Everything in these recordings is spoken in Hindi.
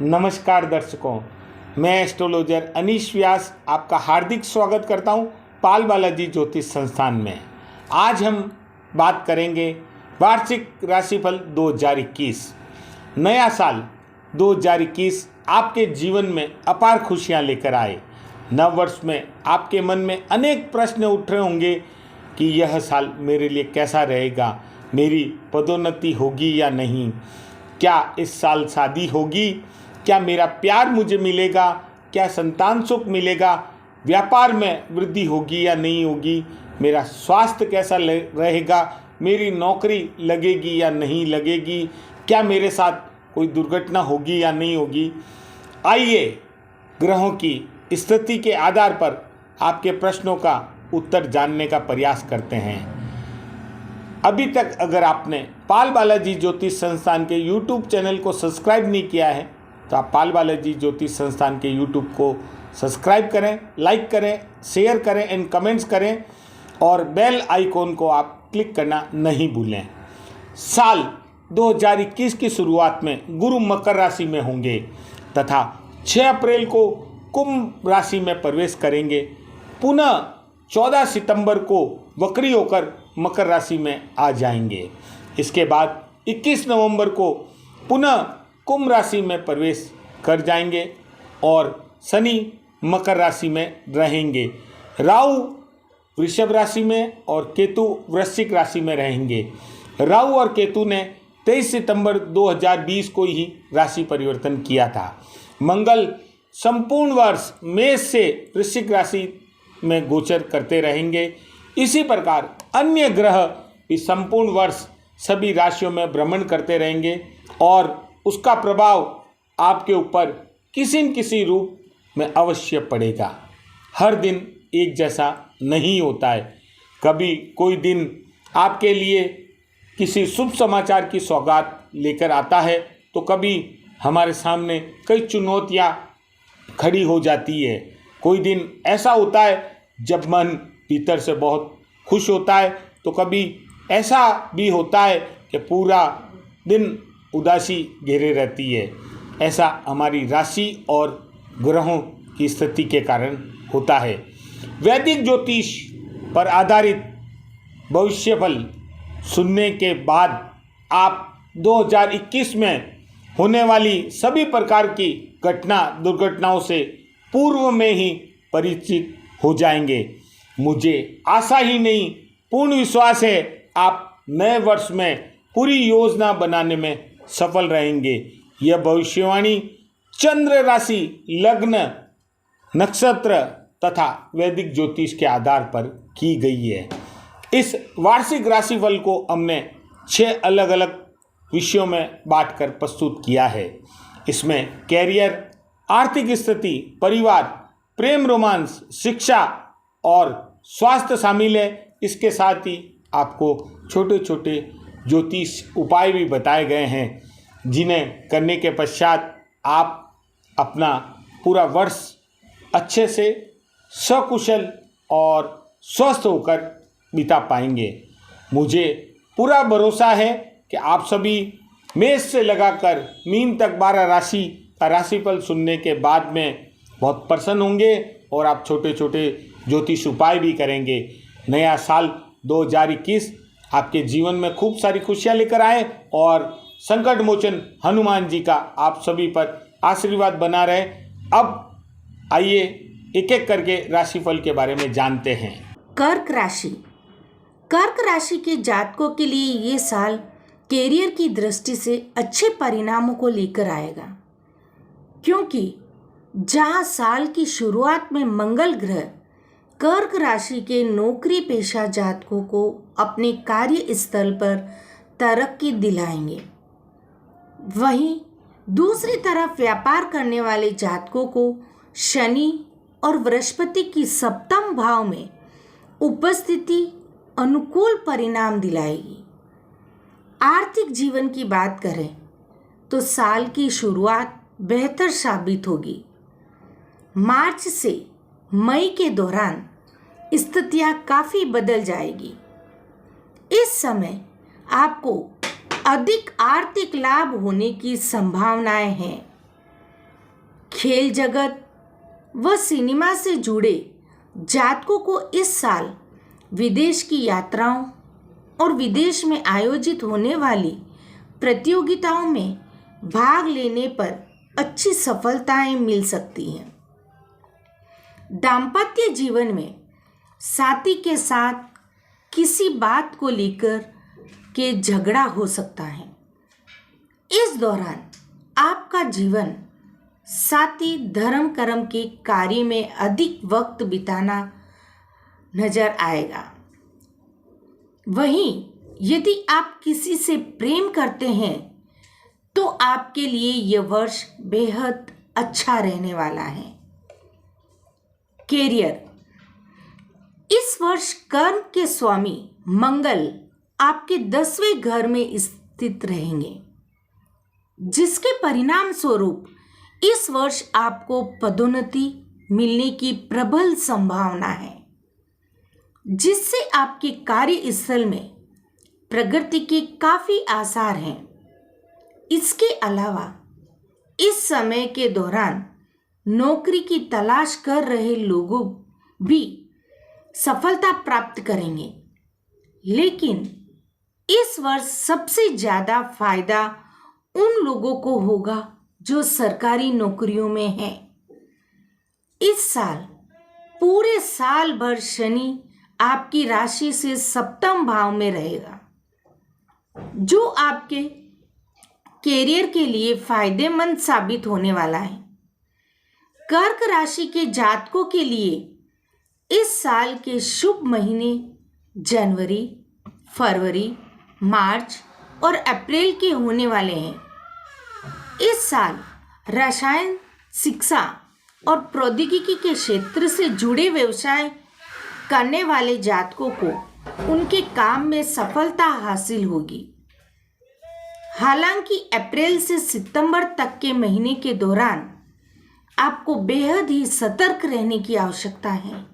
नमस्कार दर्शकों, मैं एस्ट्रोलॉजर अनीश व्यास आपका हार्दिक स्वागत करता हूं पाल बालाजी ज्योतिष संस्थान में। आज हम बात करेंगे वार्षिक राशिफल 2021। नया साल 2021 आपके जीवन में अपार खुशियां लेकर आए। नव वर्ष में आपके मन में अनेक प्रश्न उठ रहे होंगे कि यह साल मेरे लिए कैसा रहेगा, मेरी पदोन्नति होगी या नहीं, क्या इस साल शादी होगी, क्या मेरा प्यार मुझे मिलेगा, क्या संतान सुख मिलेगा, व्यापार में वृद्धि होगी या नहीं होगी, मेरा स्वास्थ्य कैसा रहेगा, मेरी नौकरी लगेगी या नहीं लगेगी, क्या मेरे साथ कोई दुर्घटना होगी या नहीं होगी। आइए ग्रहों की स्थिति के आधार पर आपके प्रश्नों का उत्तर जानने का प्रयास करते हैं। अभी तक अगर आपने पाल बालाजी ज्योतिष संस्थान के YouTube चैनल को सब्सक्राइब नहीं किया है तो आप पाल बालाजी ज्योतिष संस्थान के YouTube को सब्सक्राइब करें, लाइक करें, शेयर करें एंड कमेंट्स करें और बेल आइकॉन को आप क्लिक करना नहीं भूलें। साल 2021 की शुरुआत में गुरु मकर राशि में होंगे तथा 6 अप्रैल को कुंभ राशि में प्रवेश करेंगे। पुनः 14 सितंबर को वक्री होकर मकर राशि में आ जाएंगे। इसके बाद 21 नवंबर को पुनः कुंभ राशि में प्रवेश कर जाएंगे और शनि मकर राशि में रहेंगे। राहु वृषभ राशि में और केतु वृश्चिक राशि में रहेंगे। राहु और केतु ने 23 सितंबर 2020 को ही राशि परिवर्तन किया था। मंगल संपूर्ण वर्ष मेष से वृश्चिक राशि में गोचर करते रहेंगे। इसी प्रकार अन्य ग्रह इस संपूर्ण वर्ष सभी राशियों में भ्रमण करते रहेंगे और उसका प्रभाव आपके ऊपर किसी न किसी रूप में अवश्य पड़ेगा। हर दिन एक जैसा नहीं होता है। कभी कोई दिन आपके लिए किसी शुभ समाचार की सौगात लेकर आता है तो कभी हमारे सामने कई चुनौतियां खड़ी हो जाती है। कोई दिन ऐसा होता है जब मन भीतर से बहुत खुश होता है तो कभी ऐसा भी होता है कि पूरा दिन उदासी घेरे रहती है। ऐसा हमारी राशि और ग्रहों की स्थिति के कारण होता है। वैदिक ज्योतिष पर आधारित भविष्यफल सुनने के बाद आप 2021 में होने वाली सभी प्रकार की दुर्घटनाओं से पूर्व में ही परिचित हो जाएंगे। मुझे आशा ही नहीं पूर्ण विश्वास है आप नए वर्ष में पूरी योजना बनाने में सफल रहेंगे। यह भविष्यवाणी चंद्र राशि, लग्न, नक्षत्र तथा वैदिक ज्योतिष के आधार पर की गई है। इस वार्षिक राशिफल को हमने 6 अलग अलग विषयों में बांटकर प्रस्तुत किया है। इसमें कैरियर, आर्थिक स्थिति, परिवार, प्रेम, रोमांस, शिक्षा और स्वास्थ्य शामिल है। इसके साथ ही आपको छोटे छोटे ज्योतिष उपाय भी बताए गए हैं जिन्हें करने के पश्चात आप अपना पूरा वर्ष अच्छे से सकुशल और स्वस्थ होकर बिता पाएंगे। मुझे पूरा भरोसा है कि आप सभी मेष से लगाकर मीन तक 12 राशि का राशिफल सुनने के बाद में बहुत प्रसन्न होंगे और आप छोटे छोटे ज्योतिष उपाय भी करेंगे। नया साल 2021 आपके जीवन में खूब सारी खुशियां लेकर आए और संकट मोचन हनुमान जी का आप सभी पर आशीर्वाद बना रहे। अब आइए एक एक करके राशिफल के बारे में जानते हैं। कर्क राशि के जातकों के लिए ये साल कैरियर की दृष्टि से अच्छे परिणामों को लेकर आएगा, क्योंकि जहां साल की शुरुआत में मंगल ग्रह कर्क राशि के नौकरी पेशा जातकों को अपने कार्य स्थल पर तरक्की दिलाएंगे, वहीं दूसरी तरफ व्यापार करने वाले जातकों को शनि और बृहस्पति की सप्तम भाव में उपस्थिति अनुकूल परिणाम दिलाएगी। आर्थिक जीवन की बात करें तो साल की शुरुआत बेहतर साबित होगी। मार्च से मई के दौरान स्थितियां काफ़ी बदल जाएगी। इस समय आपको अधिक आर्थिक लाभ होने की संभावनाएं हैं। खेल जगत व सिनेमा से जुड़े जातकों को इस साल विदेश की यात्राओं और विदेश में आयोजित होने वाली प्रतियोगिताओं में भाग लेने पर अच्छी सफलताएं मिल सकती हैं। दाम्पत्य जीवन में साथी के साथ किसी बात को लेकर के झगड़ा हो सकता है। इस दौरान आपका जीवन साथी धर्म कर्म के कार्य में अधिक वक्त बिताना नजर आएगा। वहीं यदि आप किसी से प्रेम करते हैं तो आपके लिए यह वर्ष बेहद अच्छा रहने वाला है। कैरियर, इस वर्ष कर्म के स्वामी मंगल आपके 10वें घर में स्थित रहेंगे, जिसके परिणाम स्वरूप इस वर्ष आपको पदोन्नति मिलने की प्रबल संभावना है, जिससे आपके कार्यस्थल में प्रगति के काफी आसार हैं। इसके अलावा इस समय के दौरान नौकरी की तलाश कर रहे लोगों भी सफलता प्राप्त करेंगे, लेकिन इस वर्ष सबसे ज़्यादा फायदा उन लोगों को होगा जो सरकारी नौकरियों में हैं। इस साल पूरे साल भर शनि आपकी राशि से सप्तम भाव में रहेगा, जो आपके कैरियर के लिए फायदेमंद साबित होने वाला है। कर्क राशि के जातकों के लिए इस साल के शुभ महीने जनवरी, फरवरी, मार्च और अप्रैल के होने वाले हैं। इस साल रसायन, शिक्षा और प्रौद्योगिकी के क्षेत्र से जुड़े व्यवसाय करने वाले जातकों को उनके काम में सफलता हासिल होगी। हालांकि अप्रैल से सितंबर तक के महीने के दौरान आपको बेहद ही सतर्क रहने की आवश्यकता है,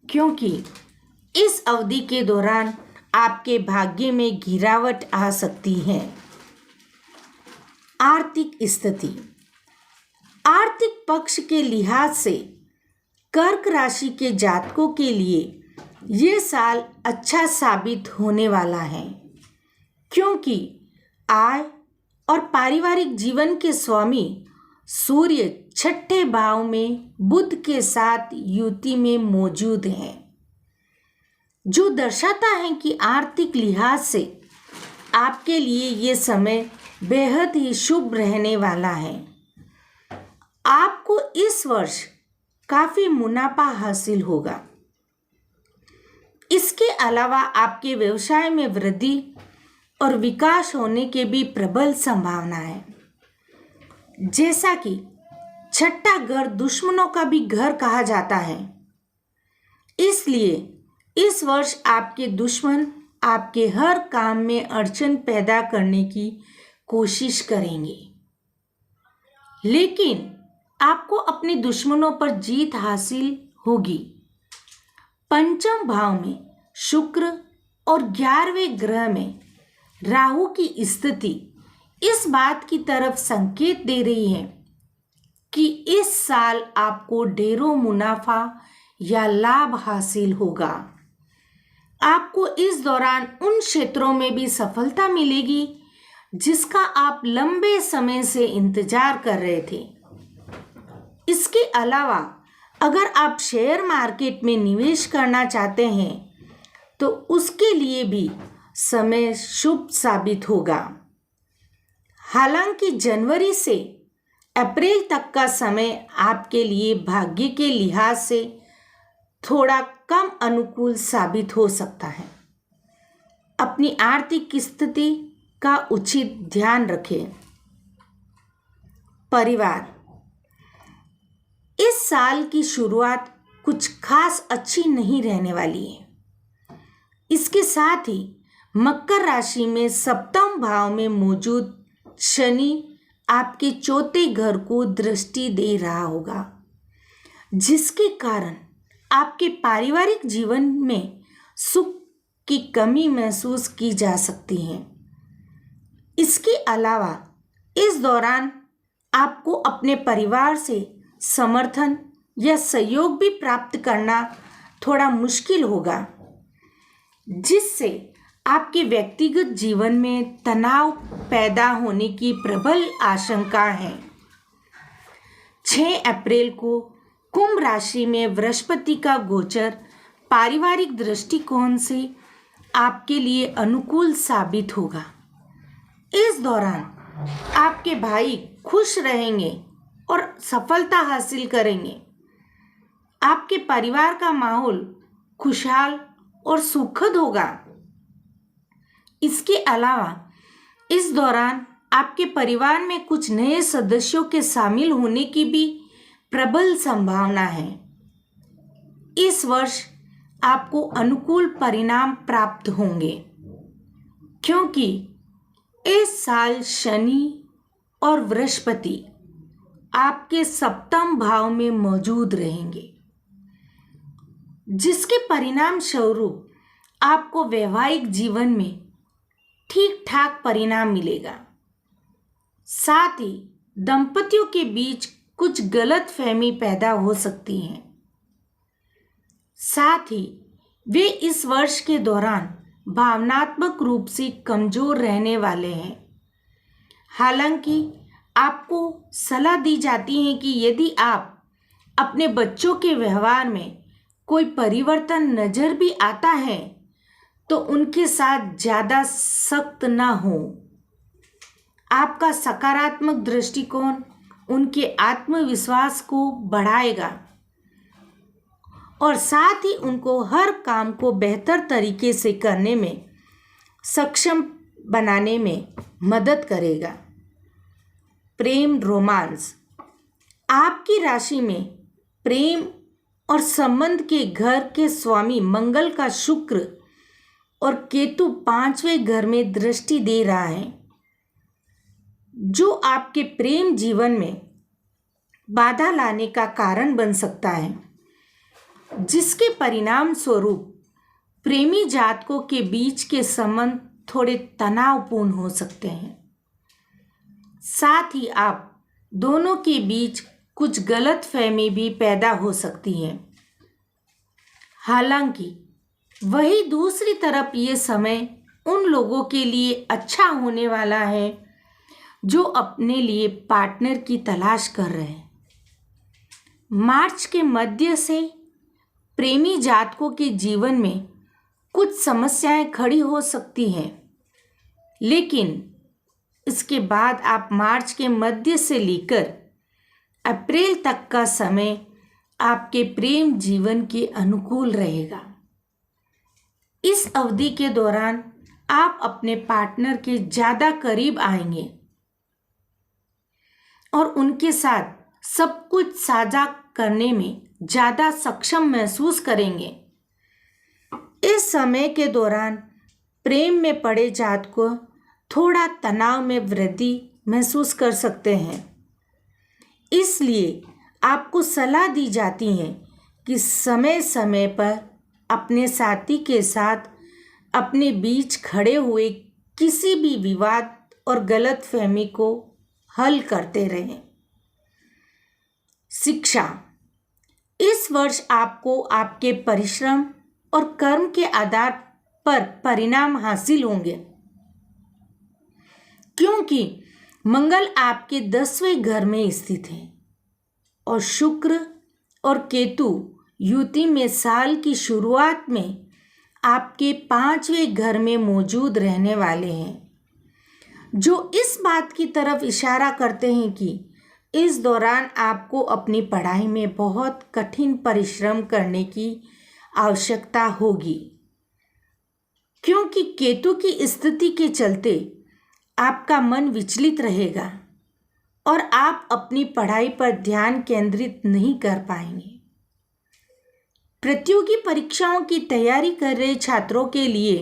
क्योंकि इस अवधि के दौरान आपके भाग्य में गिरावट आ सकती है। आर्थिक स्थिति, आर्थिक पक्ष के लिहाज से कर्क राशि के जातकों के लिए ये साल अच्छा साबित होने वाला है, क्योंकि आय और पारिवारिक जीवन के स्वामी सूर्य 6ठे भाव में बुध के साथ युति में मौजूद है, जो दर्शाता है कि आर्थिक लिहाज से आपके लिए ये समय बेहद ही शुभ रहने वाला है। आपको इस वर्ष काफ़ी मुनाफा हासिल होगा। इसके अलावा आपके व्यवसाय में वृद्धि और विकास होने के भी प्रबल संभावना है। जैसा कि 6ठा घर दुश्मनों का भी घर कहा जाता है, इसलिए इस वर्ष आपके दुश्मन आपके हर काम में अड़चन पैदा करने की कोशिश करेंगे, लेकिन आपको अपने दुश्मनों पर जीत हासिल होगी। पंचम भाव में शुक्र और 11वें ग्रह में राहु की स्थिति इस बात की तरफ संकेत दे रही है कि इस साल आपको ढेरों मुनाफा या लाभ हासिल होगा। आपको इस दौरान उन क्षेत्रों में भी सफलता मिलेगी जिसका आप लंबे समय से इंतजार कर रहे थे। इसके अलावा अगर आप शेयर मार्केट में निवेश करना चाहते हैं तो उसके लिए भी समय शुभ साबित होगा। हालांकि जनवरी से अप्रैल तक का समय आपके लिए भाग्य के लिहाज से थोड़ा कम अनुकूल साबित हो सकता है। अपनी आर्थिक स्थिति का उचित ध्यान रखें। परिवार, इस साल की शुरुआत कुछ खास अच्छी नहीं रहने वाली है। इसके साथ ही मकर राशि में सप्तम भाव में मौजूद शनि आपके चौथे घर को दृष्टि दे रहा होगा, जिसके कारण आपके पारिवारिक जीवन में सुख की कमी महसूस की जा सकती है। इसके अलावा इस दौरान आपको अपने परिवार से समर्थन या सहयोग भी प्राप्त करना थोड़ा मुश्किल होगा, जिससे आपके व्यक्तिगत जीवन में तनाव पैदा होने की प्रबल आशंका है। 6 अप्रैल को कुंभ राशि में बृहस्पति का गोचर पारिवारिक दृष्टिकोण से आपके लिए अनुकूल साबित होगा। इस दौरान आपके भाई खुश रहेंगे और सफलता हासिल करेंगे। आपके परिवार का माहौल खुशहाल और सुखद होगा। इसके अलावा इस दौरान आपके परिवार में कुछ नए सदस्यों के शामिल होने की भी प्रबल संभावना है। इस वर्ष आपको अनुकूल परिणाम प्राप्त होंगे, क्योंकि इस साल शनि और बृहस्पति आपके सप्तम भाव में मौजूद रहेंगे, जिसके परिणाम स्वरूप आपको वैवाहिक जीवन में ठीक ठाक परिणाम मिलेगा। साथ ही दंपतियों के बीच कुछ गलतफहमी पैदा हो सकती है। साथ ही वे इस वर्ष के दौरान भावनात्मक रूप से कमजोर रहने वाले हैं। हालांकि आपको सलाह दी जाती है कि यदि आप अपने बच्चों के व्यवहार में कोई परिवर्तन नज़र भी आता है तो उनके साथ ज़्यादा सख्त ना हो। आपका सकारात्मक दृष्टिकोण उनके आत्मविश्वास को बढ़ाएगा और साथ ही उनको हर काम को बेहतर तरीके से करने में सक्षम बनाने में मदद करेगा। प्रेम रोमांस, आपकी राशि में प्रेम और संबंध के घर के स्वामी मंगल का शुक्र और केतु 5वें घर में दृष्टि दे रहा है, जो आपके प्रेम जीवन में बाधा लाने का कारण बन सकता है, जिसके परिणाम स्वरूप प्रेमी जातकों के बीच के संबंध थोड़े तनावपूर्ण हो सकते हैं। साथ ही आप दोनों के बीच कुछ गलतफहमी भी पैदा हो सकती है। हालांकि वही दूसरी तरफ ये समय उन लोगों के लिए अच्छा होने वाला है जो अपने लिए पार्टनर की तलाश कर रहे हैं। मार्च के मध्य से प्रेमी जातकों के जीवन में कुछ समस्याएं खड़ी हो सकती हैं, लेकिन इसके बाद आप मार्च के मध्य से लेकर अप्रैल तक का समय आपके प्रेम जीवन के अनुकूल रहेगा। इस अवधि के दौरान आप अपने पार्टनर के ज़्यादा करीब आएंगे और उनके साथ सब कुछ साझा करने में ज़्यादा सक्षम महसूस करेंगे। इस समय के दौरान प्रेम में पड़े जातक थोड़ा तनाव में वृद्धि महसूस कर सकते हैं, इसलिए आपको सलाह दी जाती है कि समय समय पर अपने साथी के साथ अपने बीच खड़े हुए किसी भी विवाद और गलतफहमी को हल करते रहें। शिक्षा, इस वर्ष आपको आपके परिश्रम और कर्म के आधार पर परिणाम हासिल होंगे, क्योंकि मंगल आपके 10वें घर में स्थित है और शुक्र और केतु युति में साल की शुरुआत में आपके 5वें घर में मौजूद रहने वाले हैं, जो इस बात की तरफ इशारा करते हैं कि इस दौरान आपको अपनी पढ़ाई में बहुत कठिन परिश्रम करने की आवश्यकता होगी, क्योंकि केतु की स्थिति के चलते आपका मन विचलित रहेगा और आप अपनी पढ़ाई पर ध्यान केंद्रित नहीं कर पाएंगे। प्रतियोगी परीक्षाओं की तैयारी कर रहे छात्रों के लिए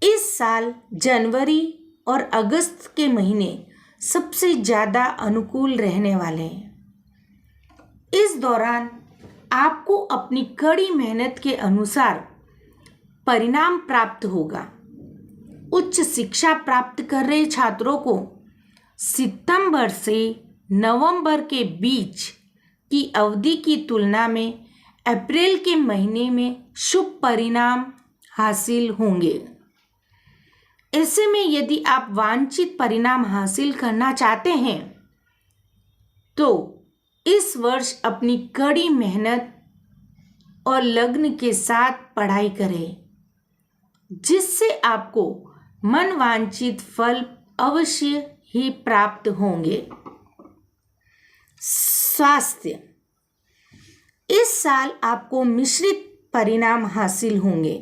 इस साल जनवरी और अगस्त के महीने सबसे ज़्यादा अनुकूल रहने वाले हैं। इस दौरान आपको अपनी कड़ी मेहनत के अनुसार परिणाम प्राप्त होगा। उच्च शिक्षा प्राप्त कर रहे छात्रों को सितंबर से नवंबर के बीच की अवधि की तुलना में अप्रैल के महीने में शुभ परिणाम हासिल होंगे। ऐसे में यदि आप वांछित परिणाम हासिल करना चाहते हैं तो इस वर्ष अपनी कड़ी मेहनत और लगन के साथ पढ़ाई करें, जिससे आपको मनवांछित फल अवश्य ही प्राप्त होंगे। स्वास्थ्य, इस साल आपको मिश्रित परिणाम हासिल होंगे,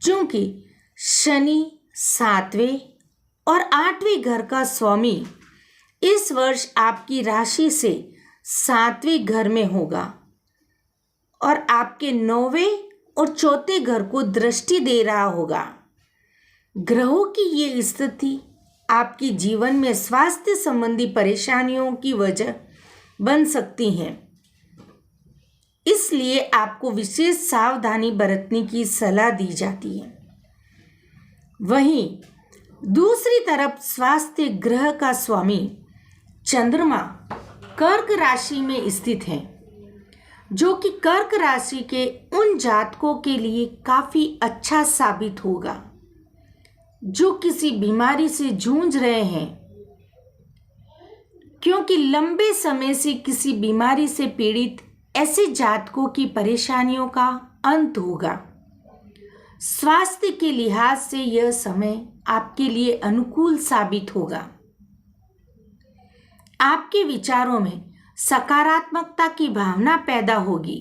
क्योंकि शनि 7वें और 8वें घर का स्वामी इस वर्ष आपकी राशि से 7वें घर में होगा और आपके 9वें और 4थे घर को दृष्टि दे रहा होगा। ग्रहों की ये स्थिति आपके जीवन में स्वास्थ्य संबंधी परेशानियों की वजह बन सकती हैं, इसलिए आपको विशेष सावधानी बरतने की सलाह दी जाती है। वहीं दूसरी तरफ स्वास्थ्य ग्रह का स्वामी चंद्रमा कर्क राशि में स्थित है, जो कि कर्क राशि के उन जातकों के लिए काफ़ी अच्छा साबित होगा जो किसी बीमारी से जूझ रहे हैं, क्योंकि लंबे समय से किसी बीमारी से पीड़ित ऐसे जातकों की परेशानियों का अंत होगा। स्वास्थ्य के लिहाज से यह समय आपके लिए अनुकूल साबित होगा। आपके विचारों में सकारात्मकता की भावना पैदा होगी।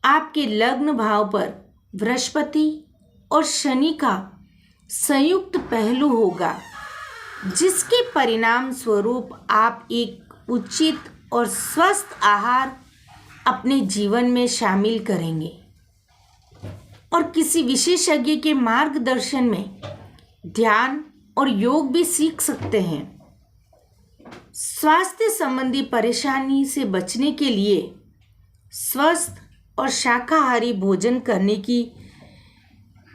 आपके लग्न भाव पर बृहस्पति और शनि का संयुक्त पहलू होगा, जिसके परिणाम स्वरूप आप एक उचित और स्वस्थ आहार अपने जीवन में शामिल करेंगे और किसी विशेषज्ञ के मार्गदर्शन में ध्यान और योग भी सीख सकते हैं। स्वास्थ्य संबंधी परेशानी से बचने के लिए स्वस्थ और शाकाहारी भोजन करने की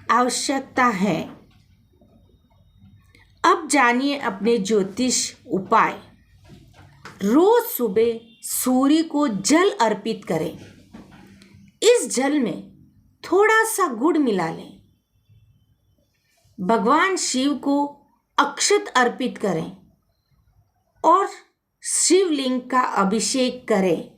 आवश्यकता है। अब जानिए अपने ज्योतिष उपाय। रोज सुबह सूर्य को जल अर्पित करें। इस जल में थोड़ा सा गुड़ मिला लें। भगवान शिव को अक्षत अर्पित करें और शिवलिंग का अभिषेक करें।